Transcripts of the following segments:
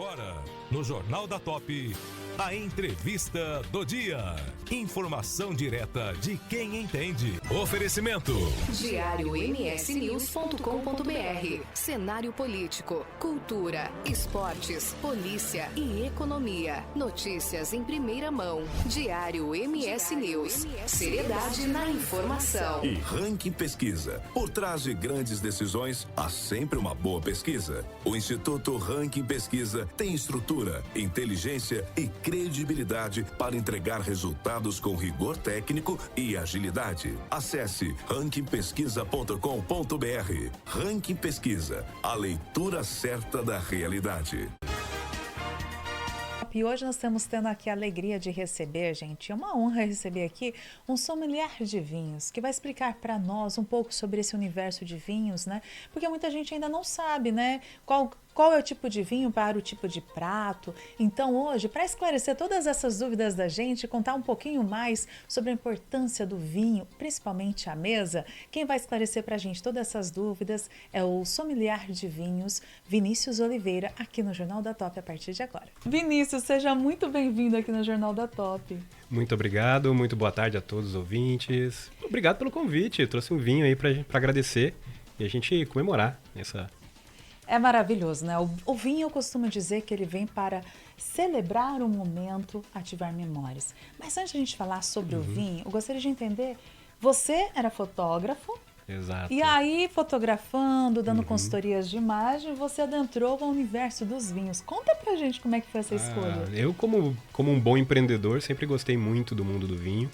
Agora, no Jornal da Top, a entrevista do dia. Informação direta de quem entende. Oferecimento. diariomsnews.com.br. Cenário político, cultura, esportes, polícia e economia. Notícias em primeira mão. Diário MS News. Seriedade na informação. E Ranking Pesquisa. Por trás de grandes decisões, há sempre uma boa pesquisa. O Instituto Ranking Pesquisa tem estrutura, inteligência e credibilidade para entregar resultados com rigor técnico e agilidade. Acesse rankingpesquisa.com.br. Ranking Pesquisa, a leitura certa da realidade. E hoje nós estamos tendo aqui a alegria de receber, gente, é uma honra receber aqui um sommelier de vinhos, que vai explicar para nós um pouco sobre esse universo de vinhos, né? Porque muita gente ainda não sabe, né? Qual é o tipo de vinho para o tipo de prato. Então hoje, para esclarecer todas essas dúvidas da gente, contar um pouquinho mais sobre a importância do vinho, principalmente a mesa, quem vai esclarecer para a gente todas essas dúvidas é o sommelier de vinhos, Vinícius Oliveira, aqui no Jornal da Top a partir de agora. Vinícius, seja muito bem-vindo aqui no Jornal da Top. Muito obrigado, muito boa tarde a todos os ouvintes. Obrigado pelo convite, eu trouxe um vinho aí para agradecer e a gente comemorar essa... É maravilhoso, né? O vinho, eu costumo dizer que ele vem para celebrar um momento, ativar memórias. Mas antes de a gente falar sobre o vinho, eu gostaria de entender, você era fotógrafo? Exato. E aí, fotografando, dando consultorias de imagem, você adentrou ao universo dos vinhos. Conta pra gente como é que foi essa escolha. Eu, como um bom empreendedor, sempre gostei muito do mundo do vinho.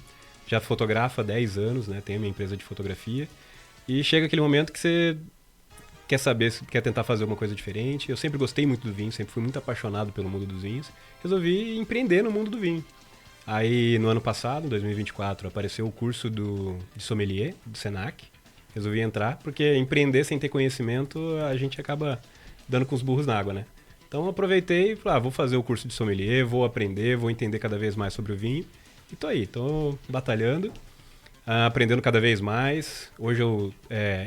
Já fotografo há 10 anos, né? Tenho minha empresa de fotografia. E chega aquele momento que você... quer saber, quer tentar fazer alguma coisa diferente. Eu sempre gostei muito do vinho, sempre fui muito apaixonado pelo mundo dos vinhos. Resolvi empreender no mundo do vinho. Aí, no ano passado, em 2024, apareceu o curso de sommelier, do Senac. Resolvi entrar, porque empreender sem ter conhecimento, a gente acaba dando com os burros na água, né? Então, aproveitei e falei, vou fazer o curso de sommelier, vou aprender, vou entender cada vez mais sobre o vinho. E tô aí, tô batalhando. Aprendendo cada vez mais. Hoje eu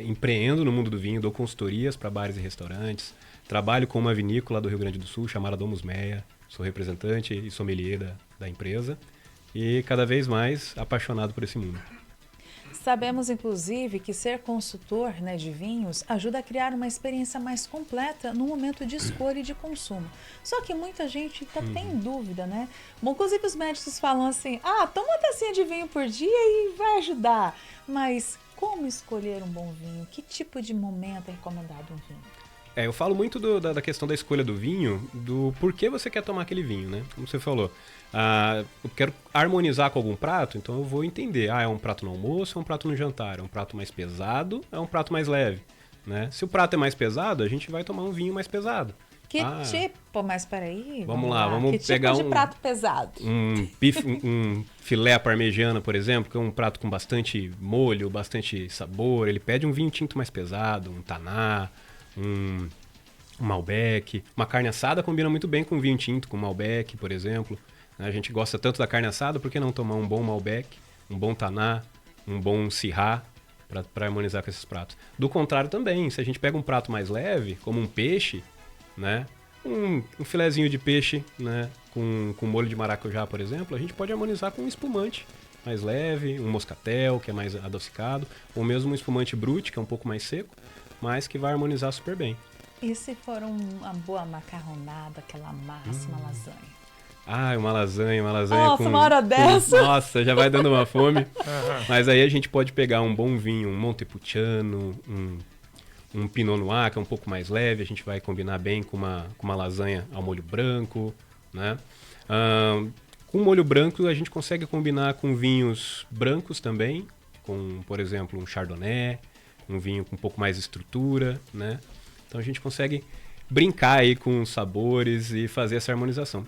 empreendo no mundo do vinho, dou consultorias para bares e restaurantes. Trabalho com uma vinícola do Rio Grande do Sul chamada Domus Meia. Sou representante e sommelier da empresa. E cada vez mais apaixonado por esse mundo. Sabemos, inclusive, que ser consultor, né, de vinhos ajuda a criar uma experiência mais completa no momento de escolha e de consumo. Só que muita gente ainda tem dúvida, né? Bom, inclusive os médicos falam assim, toma uma tacinha de vinho por dia e vai ajudar. Mas como escolher um bom vinho? Que tipo de momento é recomendado um vinho? Eu falo muito da questão da escolha do vinho, do porquê você quer tomar aquele vinho, né? Como você falou, eu quero harmonizar com algum prato, então eu vou entender, é um prato no almoço, é um prato no jantar, é um prato mais pesado, é um prato mais leve, né? Se o prato é mais pesado, a gente vai tomar um vinho mais pesado. Que tipo? Mas peraí. Vamos lá, vamos que pegar tipo de prato pesado? Um filé à parmegiana, por exemplo, que é um prato com bastante molho, bastante sabor. Ele pede um vinho tinto mais pesado, um taná, um Malbec. Uma carne assada combina muito bem com vinho tinto, com Malbec, por exemplo. A gente gosta tanto da carne assada, por que não tomar um bom Malbec, um bom taná, um bom Syrah, para harmonizar com esses pratos? Do contrário também, se a gente pega um prato mais leve, como um peixe, né? Um filezinho de peixe, né? Com molho de maracujá, por exemplo, a gente pode harmonizar com um espumante mais leve, um moscatel, que é mais adocicado, ou mesmo um espumante brut, que é um pouco mais seco, mas que vai harmonizar super bem. E se for uma boa macarronada, aquela massa, uma lasanha? Uma lasanha Nossa, uma hora dessa! Nossa, já vai dando uma fome. Mas aí a gente pode pegar um bom vinho, um Montepulciano, um Pinot Noir, que é um pouco mais leve, a gente vai combinar bem com uma lasanha ao molho branco, né? Com molho branco a gente consegue combinar com vinhos brancos também, com, por exemplo, um Chardonnay, um vinho com um pouco mais de estrutura, né? Então a gente consegue brincar aí com os sabores e fazer essa harmonização.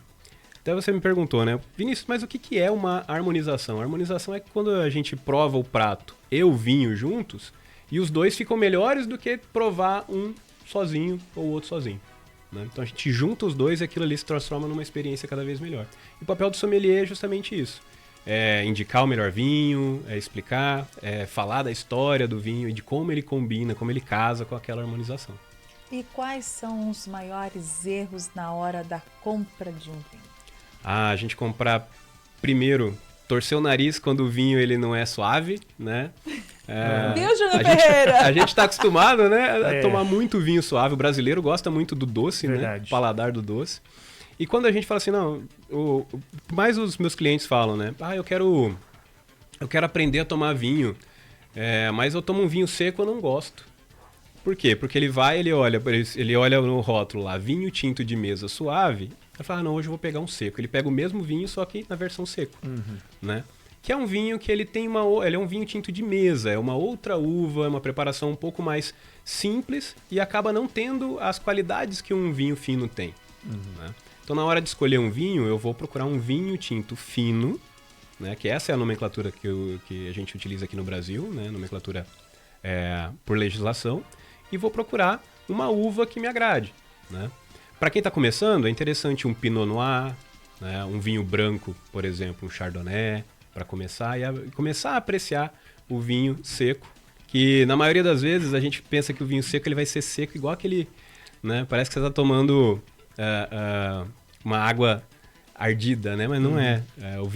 Até você me perguntou, né? Vinícius, mas o que é uma harmonização? A harmonização é quando a gente prova o prato e o vinho juntos e os dois ficam melhores do que provar um sozinho ou o outro sozinho, né? Então a gente junta os dois e aquilo ali se transforma numa experiência cada vez melhor. E o papel do sommelier é justamente isso. É indicar o melhor vinho, é explicar, é falar da história do vinho e de como ele combina, como ele casa com aquela harmonização. E quais são os maiores erros na hora da compra de um vinho? A gente comprar primeiro, torcer o nariz quando o vinho ele não é suave, né? Viu, Júnior Ferreira? A gente tá acostumado, né, a tomar muito vinho suave. O brasileiro gosta muito do doce, né? O paladar do doce. E quando a gente fala assim, não, mais os meus clientes falam, né? Eu quero aprender a tomar vinho, mas eu tomo um vinho seco, eu não gosto. Por quê? Porque ele olha no rótulo lá, vinho tinto de mesa suave, ele fala, não, hoje eu vou pegar um seco. Ele pega o mesmo vinho, só que na versão seco, né? Que é um vinho que ele é um vinho tinto de mesa, é uma outra uva, é uma preparação um pouco mais simples e acaba não tendo as qualidades que um vinho fino tem, né? Então, na hora de escolher um vinho, eu vou procurar um vinho tinto fino, né? Que essa é a nomenclatura que a gente utiliza aqui no Brasil, né? Nomenclatura por legislação. E vou procurar uma uva que me agrade, né? Para quem está começando, é interessante um Pinot Noir, né? Um vinho branco, por exemplo, um Chardonnay, para começar começar a apreciar o vinho seco, que na maioria das vezes a gente pensa que o vinho seco ele vai ser seco igual aquele, né? Parece que você está tomando uma água ardida, né? Mas não é. O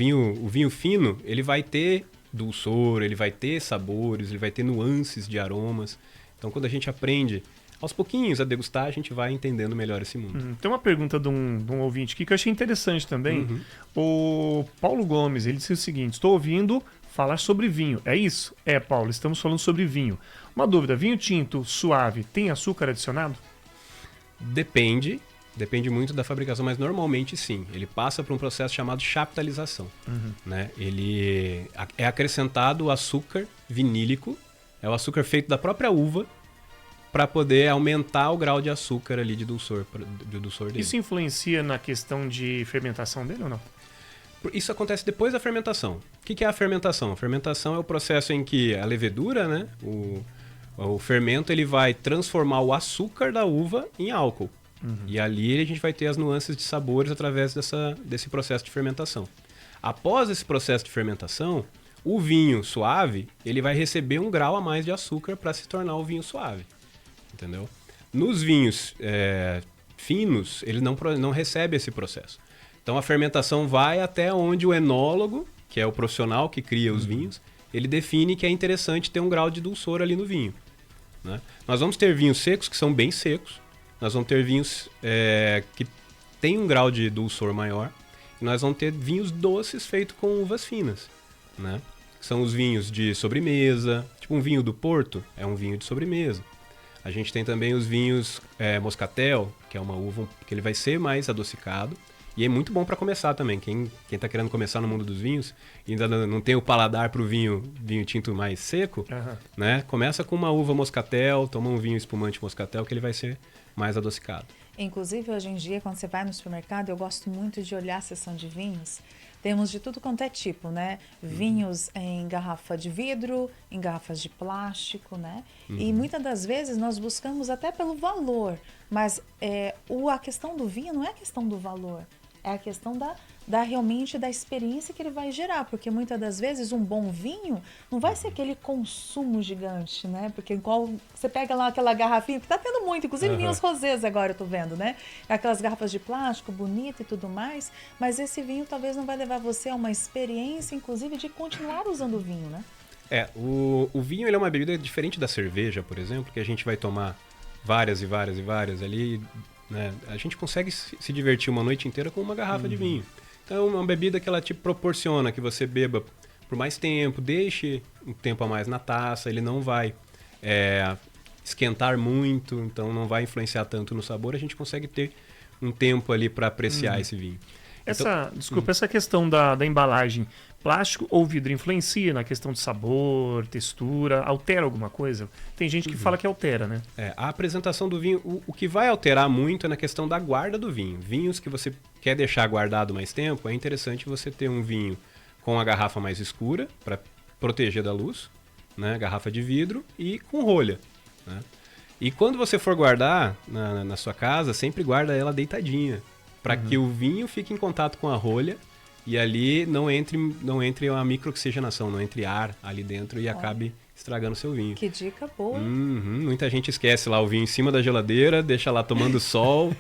vinho fino, ele vai ter dulçor, ele vai ter sabores, ele vai ter nuances de aromas. Então, quando a gente aprende aos pouquinhos a degustar, a gente vai entendendo melhor esse mundo. Tem uma pergunta de um ouvinte aqui que eu achei interessante também. O Paulo Gomes, ele disse o seguinte: estou ouvindo falar sobre vinho. É isso? É, Paulo, estamos falando sobre vinho. Uma dúvida, vinho tinto suave tem açúcar adicionado? Depende muito da fabricação, mas normalmente sim. Ele passa por um processo chamado chaptalização, né? Ele é acrescentado o açúcar vinílico, é o açúcar feito da própria uva, para poder aumentar o grau de açúcar ali de dulçor dele. Isso influencia na questão de fermentação dele ou não? Isso acontece depois da fermentação. O que é a fermentação? A fermentação é o processo em que a levedura, né, o fermento, ele vai transformar o açúcar da uva em álcool. E ali a gente vai ter as nuances de sabores através desse processo de fermentação. Após esse processo de fermentação, o vinho suave, ele vai receber um grau a mais de açúcar para se tornar o vinho suave. Entendeu? Nos vinhos finos, ele não recebe esse processo. Então a fermentação vai até onde o enólogo, que é o profissional que cria os vinhos, ele define que é interessante ter um grau de dulçor ali no vinho, né? Nós vamos ter vinhos secos que são bem secos, nós vamos ter vinhos que têm um grau de dulçor maior, e nós vamos ter vinhos doces feitos com uvas finas, né? São os vinhos de sobremesa, tipo um vinho do Porto, é um vinho de sobremesa. A gente tem também os vinhos Moscatel, que é uma uva que ele vai ser mais adocicado. E é muito bom para começar também. Quem tá querendo começar no mundo dos vinhos e ainda não tem o paladar pro vinho tinto mais seco, né? Começa com uma uva Moscatel, toma um vinho espumante Moscatel, que ele vai ser mais adocicado. Inclusive, hoje em dia, quando você vai no supermercado, eu gosto muito de olhar a seção de vinhos. Temos de tudo quanto é tipo, né? Vinhos em garrafa de vidro, em garrafas de plástico, né? E muitas das vezes nós buscamos até pelo valor, mas a questão do vinho não é a questão do valor, é a questão realmente da experiência que ele vai gerar, porque muitas das vezes um bom vinho não vai ser aquele consumo gigante, né? Porque igual você pega lá aquela garrafinha, que tá tendo muito, inclusive vinhos rosés agora eu tô vendo, né? Aquelas garrafas de plástico, bonita e tudo mais, mas esse vinho talvez não vai levar você a uma experiência, inclusive, de continuar usando o vinho, né? O vinho ele é uma bebida diferente da cerveja, por exemplo, que a gente vai tomar várias e várias e várias ali, né? A gente consegue se divertir uma noite inteira com uma garrafa de vinho. Então é uma bebida que ela te proporciona que você beba por mais tempo, deixe um tempo a mais na taça, ele não vai esquentar muito, então não vai influenciar tanto no sabor, a gente consegue ter um tempo ali para apreciar esse vinho. Essa questão da embalagem, plástico ou vidro influencia na questão de sabor, textura, altera alguma coisa? Tem gente que fala que altera, né? A apresentação do vinho, o que vai alterar muito é na questão da guarda do vinho. Vinhos que você quer deixar guardado mais tempo, é interessante você ter um vinho com a garrafa mais escura, para proteger da luz, né? Garrafa de vidro e com rolha, né? E quando você for guardar na sua casa, sempre guarda ela deitadinha, para que o vinho fique em contato com a rolha e ali não entre uma microoxigenação, não entre ar ali dentro e acabe estragando o seu vinho. Que dica boa. Muita gente esquece lá o vinho em cima da geladeira, deixa lá tomando sol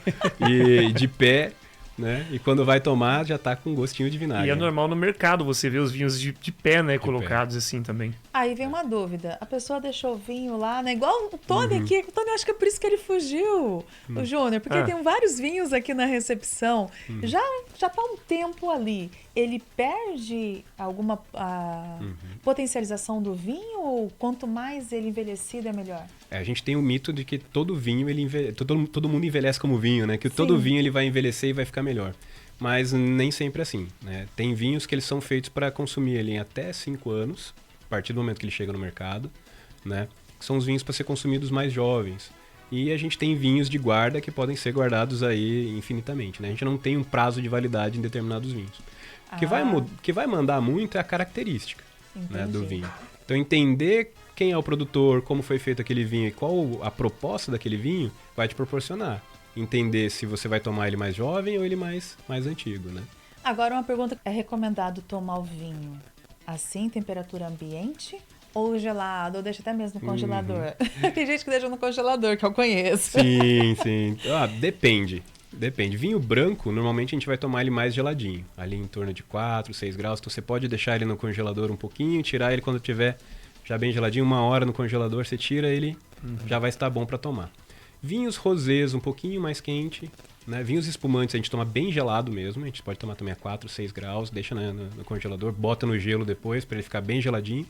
e de pé, né? E quando vai tomar, já tá com gostinho de vinagre. E é normal no mercado você ver os vinhos de pé, né? Colocados assim também. Aí vem uma dúvida. A pessoa deixou o vinho lá, né? Igual o Tony aqui. O Tony, acho que é por isso que ele fugiu, o Júnior. Porque tem vários vinhos aqui na recepção. Já tá um tempo ali. Ele perde alguma potencialização do vinho? Ou quanto mais ele envelhecido, é melhor? A gente tem o mito de que todo vinho, todo mundo envelhece como vinho, né? Que todo vinho ele vai envelhecer e vai ficar melhor. Mas nem sempre assim, né? Tem vinhos que eles são feitos para consumir ele em até 5 anos, a partir do momento que ele chega no mercado, né? Que são os vinhos para ser consumidos mais jovens. E a gente tem vinhos de guarda que podem ser guardados aí infinitamente, né? A gente não tem um prazo de validade em determinados vinhos. O que vai mandar muito é a característica, né, do vinho. Então, entender quem é o produtor, como foi feito aquele vinho e qual a proposta daquele vinho vai te proporcionar. Entender se você vai tomar ele mais jovem ou ele mais antigo, né? Agora, uma pergunta. É recomendado tomar o vinho assim, temperatura ambiente? Ou gelado? Ou deixa até mesmo no congelador? Tem gente que deixa no congelador, que eu conheço. Sim. Depende. Vinho branco, normalmente a gente vai tomar ele mais geladinho. Ali em torno de 4, 6 graus. Então você pode deixar ele no congelador um pouquinho, tirar ele quando tiver já bem geladinho. 1 hora no congelador, você tira ele, já vai estar bom para tomar. Vinhos rosés um pouquinho mais quente, né? Vinhos espumantes a gente toma bem gelado mesmo. A gente pode tomar também a 4, 6 graus, deixa no congelador, bota no gelo depois para ele ficar bem geladinho.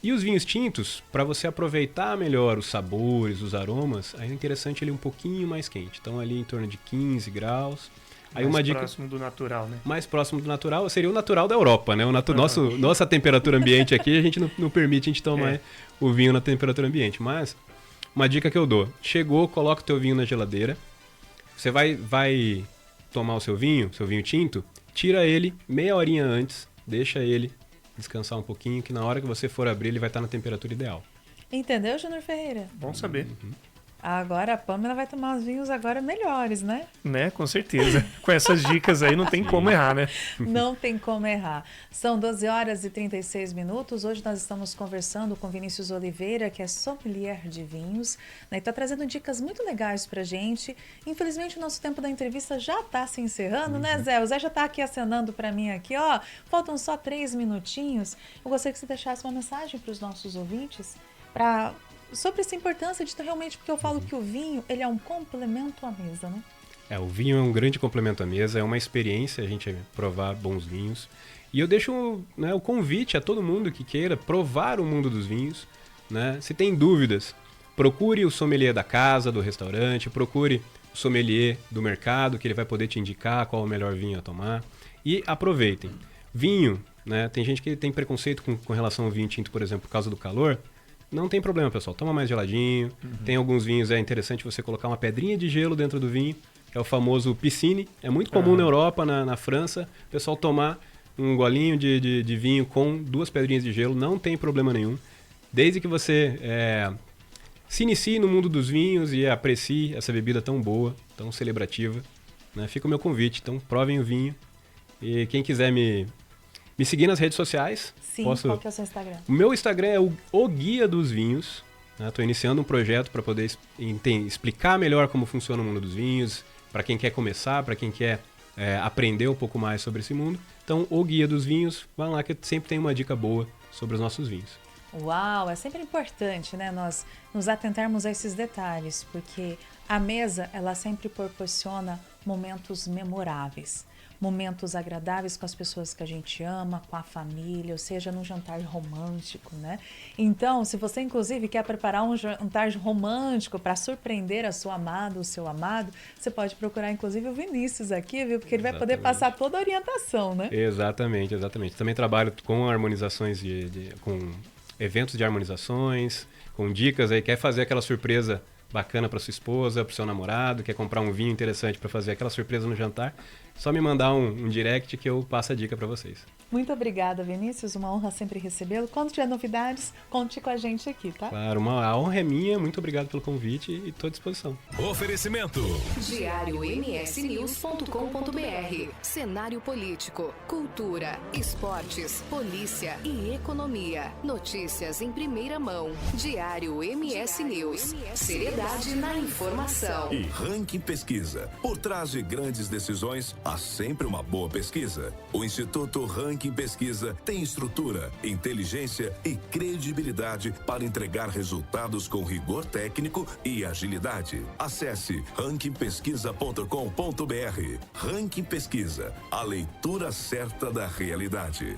E os vinhos tintos, para você aproveitar melhor os sabores, os aromas, aí é interessante ele um pouquinho mais quente. Então ali em torno de 15 graus. Aí mais próximo do natural, né? Mais próximo do natural, seria o natural da Europa, né? Nossa temperatura ambiente aqui, a gente não permite a gente tomar o vinho na temperatura ambiente. Mas uma dica que eu dou, chegou, coloca o teu vinho na geladeira, você vai tomar o seu vinho tinto, tira ele meia horinha antes, deixa ele descansar um pouquinho, que na hora que você for abrir ele vai estar na temperatura ideal. Entendeu, Júnior Ferreira? Bom saber. Agora a Pamela vai tomar os vinhos agora melhores, né? Né, com certeza. Com essas dicas aí não tem como errar, né? Não tem como errar. São 12 horas e 36 minutos. Hoje nós estamos conversando com Vinícius Oliveira, que é sommelier de vinhos, né? E está trazendo dicas muito legais pra gente. Infelizmente o nosso tempo da entrevista já está se encerrando, né, Zé? O Zé já está aqui acenando para mim aqui, ó. Faltam só 3 minutinhos. Eu gostaria que você deixasse uma mensagem para os nossos ouvintes sobre essa importância de realmente, porque eu falo que o vinho, ele é um complemento à mesa, né? O vinho é um grande complemento à mesa, é uma experiência a gente provar bons vinhos. E eu deixo o convite a todo mundo que queira provar o mundo dos vinhos, né? Se tem dúvidas, procure o sommelier da casa, do restaurante, procure o sommelier do mercado, que ele vai poder te indicar qual é o melhor vinho a tomar. E aproveitem. Vinho, né? Tem gente que tem preconceito com relação ao vinho tinto, por exemplo, por causa do calor. Não tem problema, pessoal. Toma mais geladinho. Tem alguns vinhos, é interessante você colocar uma pedrinha de gelo dentro do vinho. É o famoso piscine. É muito comum na Europa, na França, o pessoal tomar um golinho de vinho com 2 pedrinhas de gelo. Não tem problema nenhum. Desde que você se inicie no mundo dos vinhos e aprecie essa bebida tão boa, tão celebrativa, né? Fica o meu convite. Então, provem o vinho. E quem quiser me seguir nas redes sociais. Sim, qual que é o seu Instagram? O meu Instagram é o Guia dos Vinhos. Estou iniciando um projeto para poder explicar melhor como funciona o mundo dos vinhos, para quem quer começar, para quem quer aprender um pouco mais sobre esse mundo. Então, o Guia dos Vinhos, vá lá que sempre tem uma dica boa sobre os nossos vinhos. Uau, é sempre importante, né, nós nos atentarmos a esses detalhes, porque a mesa, ela sempre proporciona momentos memoráveis. Momentos agradáveis com as pessoas que a gente ama, com a família, ou seja, num jantar romântico, né? Então, se você, inclusive, quer preparar um jantar romântico para surpreender a sua amada, o seu amado, você pode procurar, inclusive, o Vinícius aqui, viu? Porque ele vai poder passar toda a orientação, né? Exatamente. Também trabalho com harmonizações, com eventos de harmonizações, com dicas aí, quer fazer aquela surpresa bacana para sua esposa, para o seu namorado, quer comprar um vinho interessante para fazer aquela surpresa no jantar, só me mandar um direct que eu passo a dica para vocês. Muito obrigada, Vinícius. Uma honra sempre recebê-lo. Quando tiver novidades, conte com a gente aqui, tá? Claro, a honra é minha. Muito obrigado pelo convite e estou à disposição. Oferecimento. diariomsnews.com.br. Cenário político, cultura, esportes, polícia e economia. Notícias em primeira mão. Diário MS News. Seriedade na informação. E Ranking Pesquisa. Por trás de grandes decisões, há sempre uma boa pesquisa. O Instituto Ranking Pesquisa tem estrutura, inteligência e credibilidade para entregar resultados com rigor técnico e agilidade. Acesse rankingpesquisa.com.br. Ranking Pesquisa, a leitura certa da realidade.